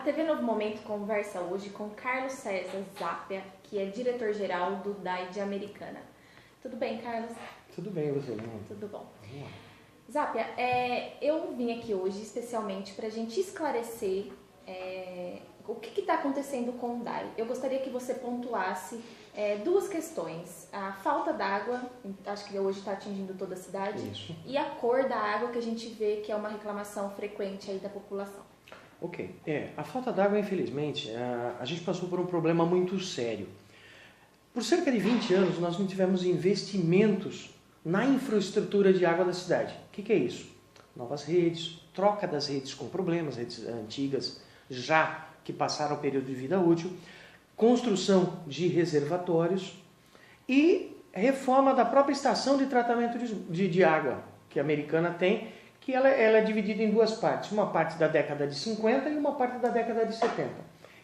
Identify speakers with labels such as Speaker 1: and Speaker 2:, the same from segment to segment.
Speaker 1: TV Novo Momento conversa hoje com Carlos César Zápia, que é diretor-geral do DAI de Americana. Tudo bem, Carlos?
Speaker 2: Tudo bem, você?
Speaker 1: Tudo bom.
Speaker 2: Vamos lá.
Speaker 1: Zápia, eu vim aqui hoje especialmente para a gente esclarecer o que está acontecendo com o DAI. Eu gostaria que você pontuasse duas questões. A falta d'água, acho que hoje está atingindo toda a cidade.
Speaker 2: Isso.
Speaker 1: E a cor da água, que a gente vê que é uma reclamação frequente aí da população.
Speaker 2: Ok. A falta d'água, infelizmente, a gente passou por um problema muito sério. Por cerca de 20 anos, nós não tivemos investimentos na infraestrutura de água da cidade. O que é isso? Novas redes, troca das redes com problemas, redes antigas já que passaram o período de vida útil, construção de reservatórios e reforma da própria estação de tratamento de água que a Americana tem, que ela é dividida em duas partes, uma parte da década de 50 e uma parte da década de 70.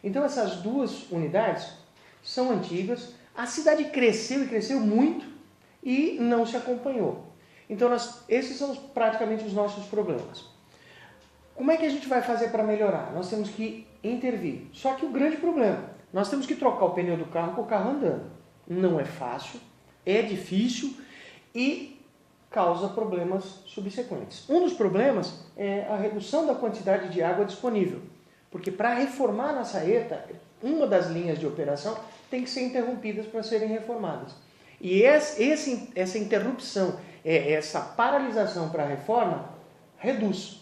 Speaker 2: Então essas duas unidades são antigas, a cidade cresceu e cresceu muito e não se acompanhou. Então esses são praticamente os nossos problemas. Como é que a gente vai fazer para melhorar? Nós temos que intervir. Só que o grande problema, nós temos que trocar o pneu do carro com o carro andando. Não é fácil, é difícil e causa problemas subsequentes. Um dos problemas é a redução da quantidade de água disponível. Porque para reformar na saeta, uma das linhas de operação tem que ser interrompidas para serem reformadas. E essa interrupção, essa paralisação para a reforma, reduz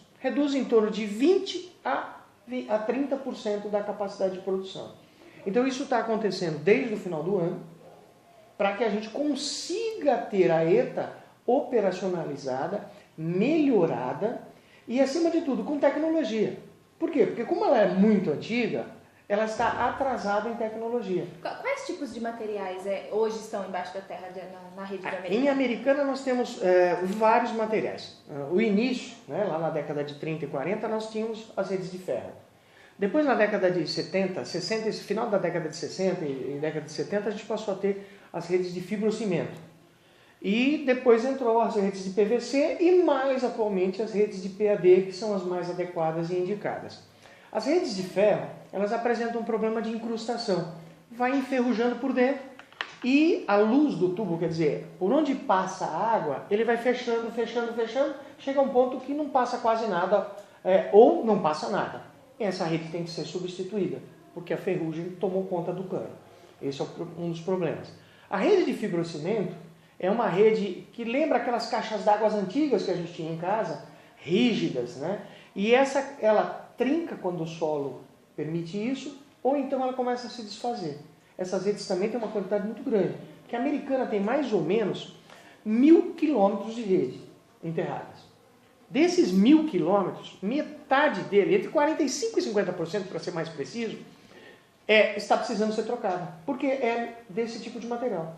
Speaker 2: em torno de 20% a 30% da capacidade de produção. Então isso está acontecendo desde o final do ano, para que a gente consiga ter a ETA operacionalizada, melhorada e, acima de tudo, com tecnologia. Por quê? Porque como ela é muito antiga, ela está atrasada em tecnologia.
Speaker 1: Quais tipos de materiais hoje estão embaixo da terra na rede de Americana?
Speaker 2: Em Americana nós temos vários materiais. O início, lá na década de 30 e 40, nós tínhamos as redes de ferro. Depois, na década de 70, 60, final da década de 60 e década de 70, a gente passou a ter as redes de fibrocimento. E depois entrou as redes de PVC e mais atualmente as redes de PAD, que são as mais adequadas e indicadas. As redes de ferro, elas apresentam um problema de incrustação. Vai enferrujando por dentro e a luz do tubo, quer dizer, por onde passa a água, ele vai fechando, chega a um ponto que não passa quase nada ou não passa nada. E essa rede tem que ser substituída, porque a ferrugem tomou conta do cano. Esse é um dos problemas. A rede de fibrocimento é uma rede que lembra aquelas caixas d'água antigas que a gente tinha em casa, rígidas, né? E ela trinca quando o solo permite isso, ou então ela começa a se desfazer. Essas redes também têm uma quantidade muito grande, porque a Americana tem mais ou menos 1.000 quilômetros de rede enterradas. Desses 1.000 quilômetros, metade dele, entre 45% e 50%, para ser mais preciso, está precisando ser trocada, porque é desse tipo de material.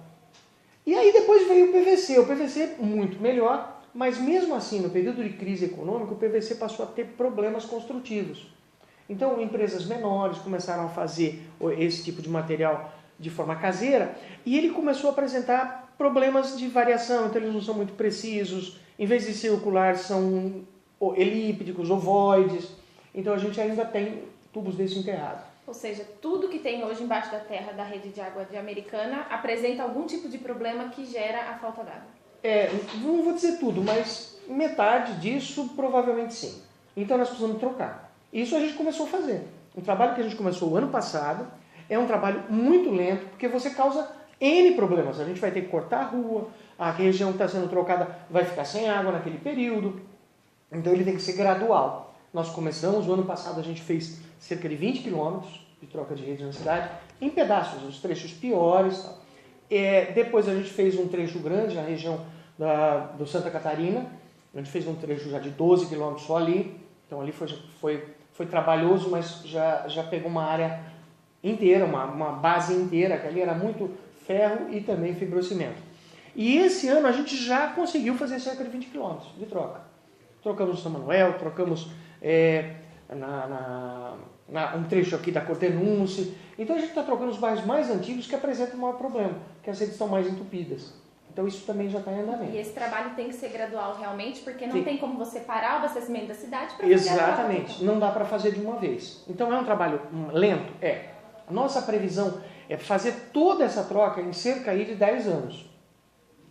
Speaker 2: E aí depois veio o PVC. O PVC muito melhor, mas mesmo assim, no período de crise econômica, o PVC passou a ter problemas construtivos. Então, empresas menores começaram a fazer esse tipo de material de forma caseira e ele começou a apresentar problemas de variação, então eles não são muito precisos, em vez de circular são elípticos, ovoides, então a gente ainda tem tubos desse enterrado.
Speaker 1: Ou seja, tudo que tem hoje embaixo da terra da rede de água de Americana apresenta algum tipo de problema que gera a falta d'água.
Speaker 2: Não vou dizer tudo, mas metade disso provavelmente sim. Então nós precisamos trocar. Isso a gente começou a fazer. Um trabalho que a gente começou o ano passado, é um trabalho muito lento, porque você causa N problemas. A gente vai ter que cortar a rua, a região que está sendo trocada vai ficar sem água naquele período. Então ele tem que ser gradual. Nós começamos, o ano passado a gente fez cerca de 20 quilômetros de troca de rede na cidade, em pedaços, os trechos piores. Tal. Depois a gente fez um trecho grande na região do Santa Catarina, a gente fez um trecho já de 12 quilômetros só ali, então ali foi trabalhoso, mas já pegou uma área inteira, uma base inteira, que ali era muito ferro e também fibrocimento. E esse ano a gente já conseguiu fazer cerca de 20 quilômetros de troca. Trocamos no São Manuel, trocamos um trecho aqui da Cortenunce. Então a gente está trocando os bairros mais antigos que apresentam o maior problema, que as redes estão mais entupidas. Então isso também já está em andamento.
Speaker 1: E esse trabalho tem que ser gradual realmente, porque não tem como você parar o abastecimento da cidade para fazer
Speaker 2: Exatamente, não dá para fazer de uma vez. Então é um trabalho lento? É. A nossa previsão é fazer toda essa troca em cerca aí de 10 anos.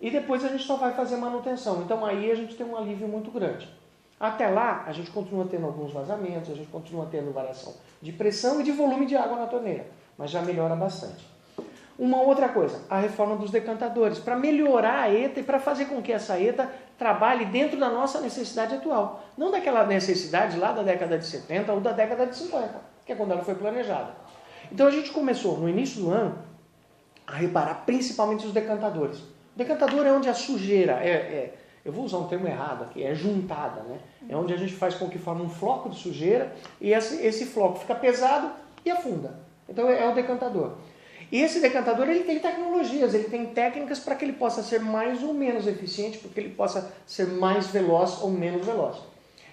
Speaker 2: E depois a gente só vai fazer manutenção. Então aí a gente tem um alívio muito grande. Até lá, a gente continua tendo alguns vazamentos, a gente continua tendo variação de pressão e de volume de água na torneira, mas já melhora bastante. Uma outra coisa, a reforma dos decantadores, para melhorar a ETA e para fazer com que essa ETA trabalhe dentro da nossa necessidade atual. Não daquela necessidade lá da década de 70 ou da década de 50, que é quando ela foi planejada. Então a gente começou, no início do ano, a reparar principalmente os decantadores. O decantador é onde a sujeira, eu vou usar um termo errado aqui, é juntada, né? É onde a gente faz com que forme um floco de sujeira e esse floco fica pesado e afunda. Então é o decantador. E esse decantador ele tem tecnologias, ele tem técnicas para que ele possa ser mais ou menos eficiente, para que ele possa ser mais veloz ou menos veloz.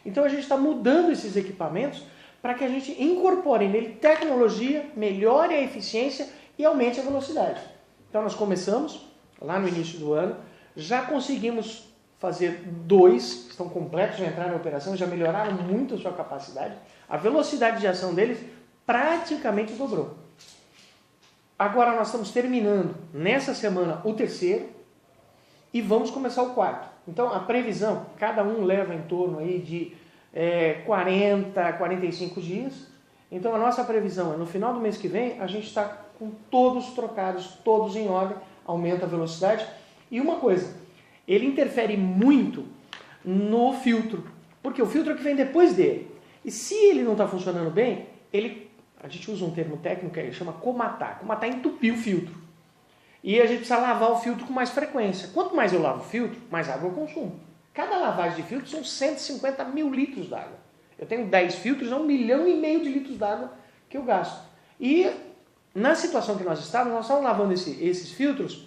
Speaker 2: Então a gente está mudando esses equipamentos para que a gente incorpore nele tecnologia, melhore a eficiência e aumente a velocidade. Então nós começamos lá no início do ano, já conseguimos fazer 2, que estão completos, já entraram em operação, já melhoraram muito a sua capacidade. A velocidade de ação deles praticamente dobrou. Agora nós estamos terminando, nessa semana, o 3º e vamos começar o 4º. Então a previsão, cada um leva em torno aí de 40 a 45 dias. Então a nossa previsão é no final do mês que vem, a gente está com todos trocados, todos em ordem, aumenta a velocidade. E uma coisa, ele interfere muito no filtro, porque o filtro é que vem depois dele. E se ele não está funcionando bem, a gente usa um termo técnico que chama comatar. Comatar é entupir o filtro. E a gente precisa lavar o filtro com mais frequência. Quanto mais eu lavo o filtro, mais água eu consumo. Cada lavagem de filtro são 150 mil litros d'água. Eu tenho 10 filtros, é 1,5 milhão de litros d'água que eu gasto. E na situação que nós estamos lavando esses filtros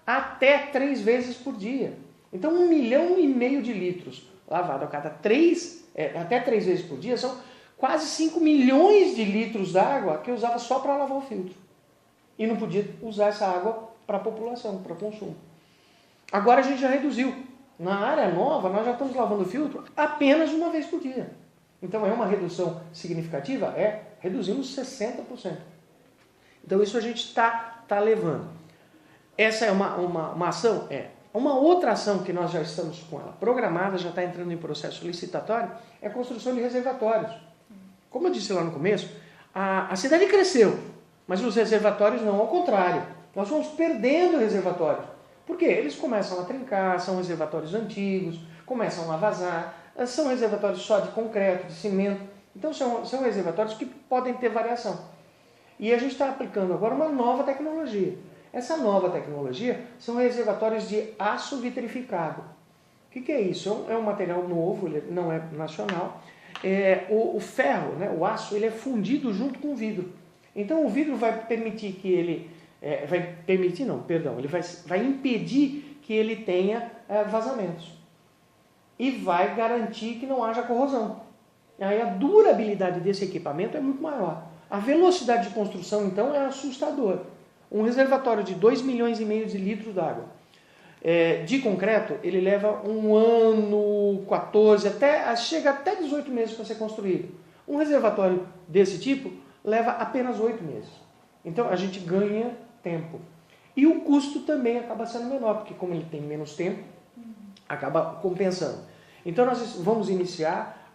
Speaker 2: até 3 vezes por dia. Então 1,5 milhão de litros lavado a cada até 3 vezes por dia são quase 5 milhões de litros d'água que eu usava só para lavar o filtro. E não podia usar essa água para a população, para consumo. Agora a gente já reduziu. Na área nova, nós já estamos lavando o filtro apenas uma vez por dia. Então é uma redução significativa? Reduzimos 60%. Então isso a gente está levando. Essa é uma ação? Uma outra ação que nós já estamos com ela programada, já está entrando em processo licitatório, é a construção de reservatórios. Como eu disse lá no começo, a cidade cresceu, mas os reservatórios não, ao contrário. Nós vamos perdendo reservatórios. Por quê? Eles começam a trincar, são reservatórios antigos, começam a vazar, são reservatórios só de concreto, de cimento. Então são reservatórios que podem ter variação. E a gente está aplicando agora uma nova tecnologia. Essa nova tecnologia são reservatórios de aço vitrificado. O que é isso? É um material novo, ele não é nacional. O ferro, né, o aço, ele é fundido junto com o vidro. Então o vidro vai permitir que ele... ele vai impedir que ele tenha vazamentos. E vai garantir que não haja corrosão. Aí a durabilidade desse equipamento é muito maior. A velocidade de construção, então, é assustadora. Um reservatório de 2,5 milhões de litros d'água de concreto, ele leva 1 ano, 14, chega até 18 meses para ser construído. Um reservatório desse tipo leva apenas 8 meses. Então a gente ganha tempo. E o custo também acaba sendo menor, porque como ele tem menos tempo, acaba compensando. Então nós vamos iniciar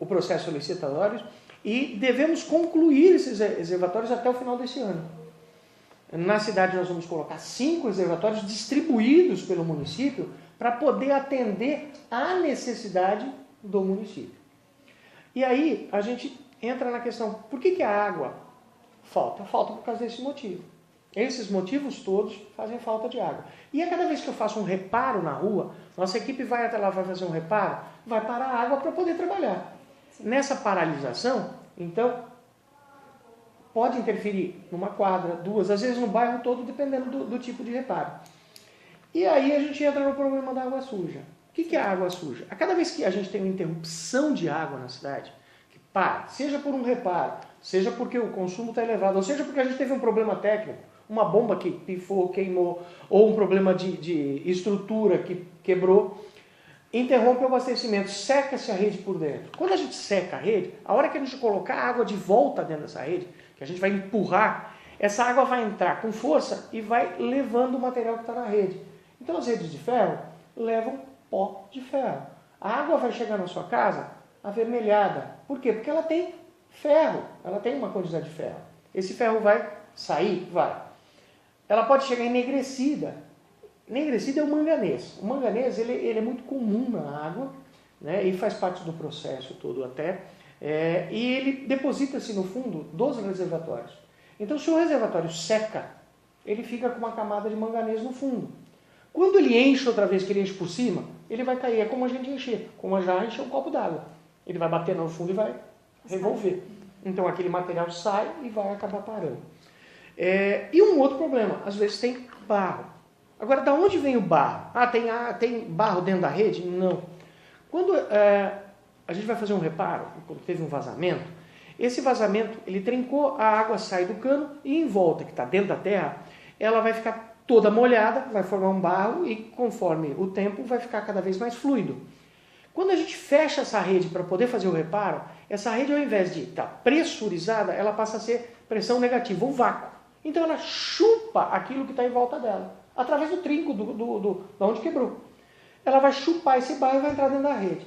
Speaker 2: o processo licitatório e devemos concluir esses reservatórios até o final desse ano. Na cidade nós vamos colocar 5 reservatórios distribuídos pelo município para poder atender à necessidade do município. E aí a gente entra na questão, por que a água falta? Falta por causa desse motivo. Esses motivos todos fazem falta de água. E a cada vez que eu faço um reparo na rua, nossa equipe vai até lá, vai fazer um reparo, vai parar a água para poder trabalhar. Sim. Nessa paralisação, então, pode interferir numa quadra, 2, às vezes no bairro todo, dependendo do tipo de reparo. E aí a gente entra no problema da água suja. O que é a água suja? A cada vez que a gente tem uma interrupção de água na cidade, que para, seja por um reparo, seja porque o consumo está elevado, ou seja porque a gente teve um problema técnico, uma bomba que pifou, queimou, ou um problema de estrutura que quebrou, interrompe o abastecimento, seca-se a rede por dentro. Quando a gente seca a rede, a hora que a gente colocar a água de volta dentro dessa rede, que a gente vai empurrar, essa água vai entrar com força e vai levando o material que está na rede. Então as redes de ferro levam pó de ferro. A água vai chegar na sua casa avermelhada. Por quê? Porque ela tem ferro, ela tem uma quantidade de ferro. Esse ferro vai sair? Vai. Ela pode chegar enegrecida. Enegrecida é o manganês. O manganês ele é muito comum na água, né, e faz parte do processo todo até, e ele deposita-se no fundo dos reservatórios. Então, se o reservatório seca, ele fica com uma camada de manganês no fundo. Quando ele enche outra vez, que ele enche por cima, ele vai cair. É como a gente encher, como a jarra encher um copo d'água. Ele vai bater no fundo e vai revolver. Então, aquele material sai e vai acabar parando. E um outro problema, às vezes tem barro. Agora, da onde vem o barro? Tem barro dentro da rede? Não. Quando a gente vai fazer um reparo, quando teve um vazamento, esse vazamento, ele trincou, a água sai do cano e em volta, que está dentro da terra, ela vai ficar toda molhada, vai formar um barro e conforme o tempo vai ficar cada vez mais fluido. Quando a gente fecha essa rede para poder fazer o reparo, essa rede ao invés de estar pressurizada, ela passa a ser pressão negativa, ou vácuo. Então ela chupa aquilo que está em volta dela, através do trinco da onde quebrou. Ela vai chupar esse barro e vai entrar dentro da rede.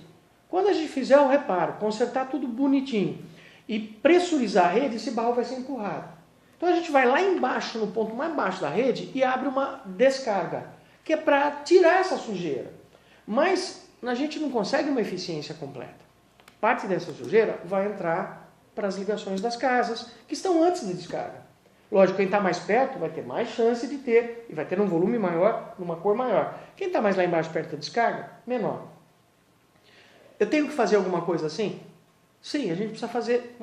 Speaker 2: Quando a gente fizer o reparo, consertar tudo bonitinho e pressurizar a rede, esse barro vai ser empurrado. Então a gente vai lá embaixo, no ponto mais baixo da rede, e abre uma descarga, que é para tirar essa sujeira. Mas a gente não consegue uma eficiência completa. Parte dessa sujeira vai entrar para as ligações das casas, que estão antes da descarga. Lógico, quem está mais perto vai ter mais chance de ter, e vai ter um volume maior, numa cor maior. Quem está mais lá embaixo, perto da descarga, menor. Eu tenho que fazer alguma coisa assim? Sim, a gente precisa fazer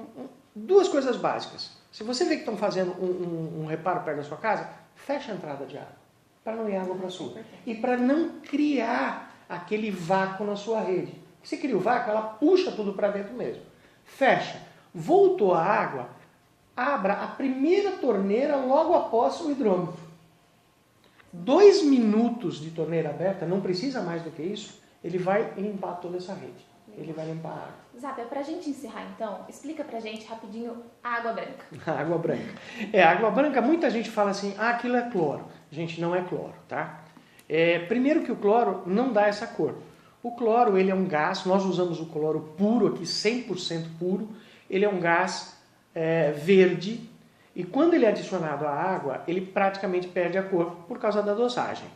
Speaker 2: duas coisas básicas. Se você vê que estão fazendo um reparo perto da sua casa, fecha a entrada de água, para não ir água para a sua. E para não criar aquele vácuo na sua rede. Se cria o vácuo, ela puxa tudo para dentro mesmo. Fecha. Voltou a água, abra a primeira torneira logo após o hidrômetro. 2 minutos de torneira aberta, não precisa mais do que isso, ele vai limpar toda essa rede. Ele vai limpar a água.
Speaker 1: Zap, para a gente encerrar então, explica pra gente rapidinho a água branca.
Speaker 2: A água branca. Água branca, muita gente fala assim, aquilo é cloro. Gente, não é cloro, tá? Primeiro que o cloro não dá essa cor. O cloro, ele é um gás, nós usamos o cloro puro aqui, 100% puro. Ele é um gás verde e quando ele é adicionado à água, ele praticamente perde a cor por causa da dosagem.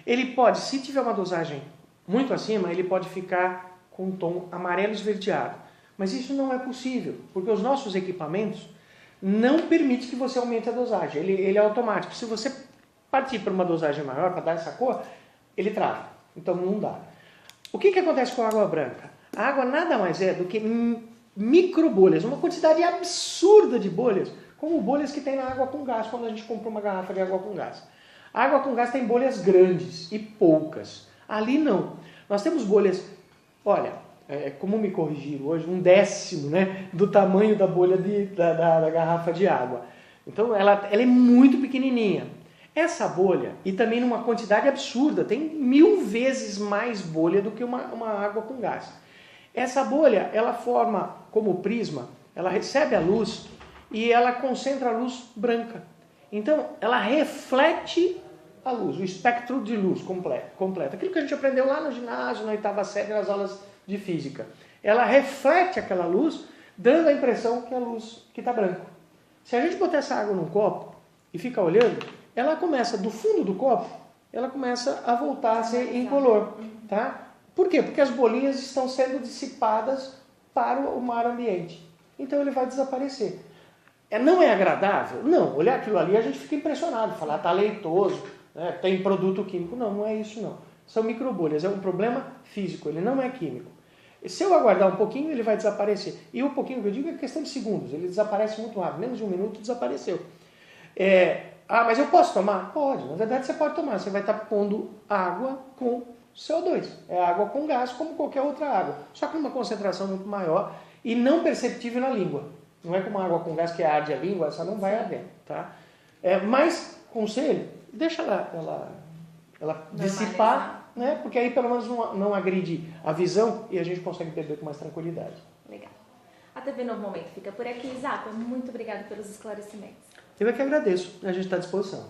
Speaker 2: Ele pode, se tiver uma dosagem muito acima, ele pode ficar com um tom amarelo esverdeado. Mas isso não é possível, porque os nossos equipamentos não permitem que você aumente a dosagem. Ele é automático. Se você partir para uma dosagem maior, para dar essa cor, ele trava. Então não dá. O que acontece com a água branca? A água nada mais é do que microbolhas, uma quantidade absurda de bolhas, como bolhas que tem na água com gás, quando a gente compra uma garrafa de água com gás. A água com gás tem bolhas grandes e poucas. Ali não. Nós temos bolhas, olha, como me corrigiram hoje, 1/10, né, do tamanho da bolha da garrafa de água. Então ela é muito pequenininha. Essa bolha, e também numa quantidade absurda, tem 1000 vezes mais bolha do que uma água com gás. Essa bolha, ela forma como prisma, ela recebe a luz e ela concentra a luz branca. Então, ela reflete a luz, o espectro de luz completo. Aquilo que a gente aprendeu lá no ginásio, na 8ª série, nas aulas de física. Ela reflete aquela luz, dando a impressão que é a luz que está branca. Se a gente botar essa água num copo e ficar olhando, ela começa, do fundo do copo, ela começa a voltar a ser incolor, tá? Por quê? Porque as bolinhas estão sendo dissipadas para o mar ambiente. Então ele vai desaparecer. Não é agradável? Não. Olhar aquilo ali a gente fica impressionado. Falar, tá leitoso, né? Tem produto químico. Não, não é isso não. São microbolhas. É um problema físico, ele não é químico. Se eu aguardar um pouquinho, ele vai desaparecer. E o pouquinho que eu digo é questão de segundos. Ele desaparece muito rápido. Menos de 1 minuto desapareceu. Mas eu posso tomar? Pode. Na verdade, você pode tomar. Você vai estar pondo água com CO2. É água com gás, como qualquer outra água. Só que numa concentração muito maior e não perceptível na língua. Não é como a água com gás que arde a língua, essa não vai arder. Tá? Mas conselho, deixa ela dissipar, né? Porque aí pelo menos não agride a visão e a gente consegue beber com mais tranquilidade.
Speaker 1: Legal. A TV Novo Momento fica por aqui. Zapa, muito obrigada pelos esclarecimentos.
Speaker 2: Eu é que agradeço, a gente está à disposição.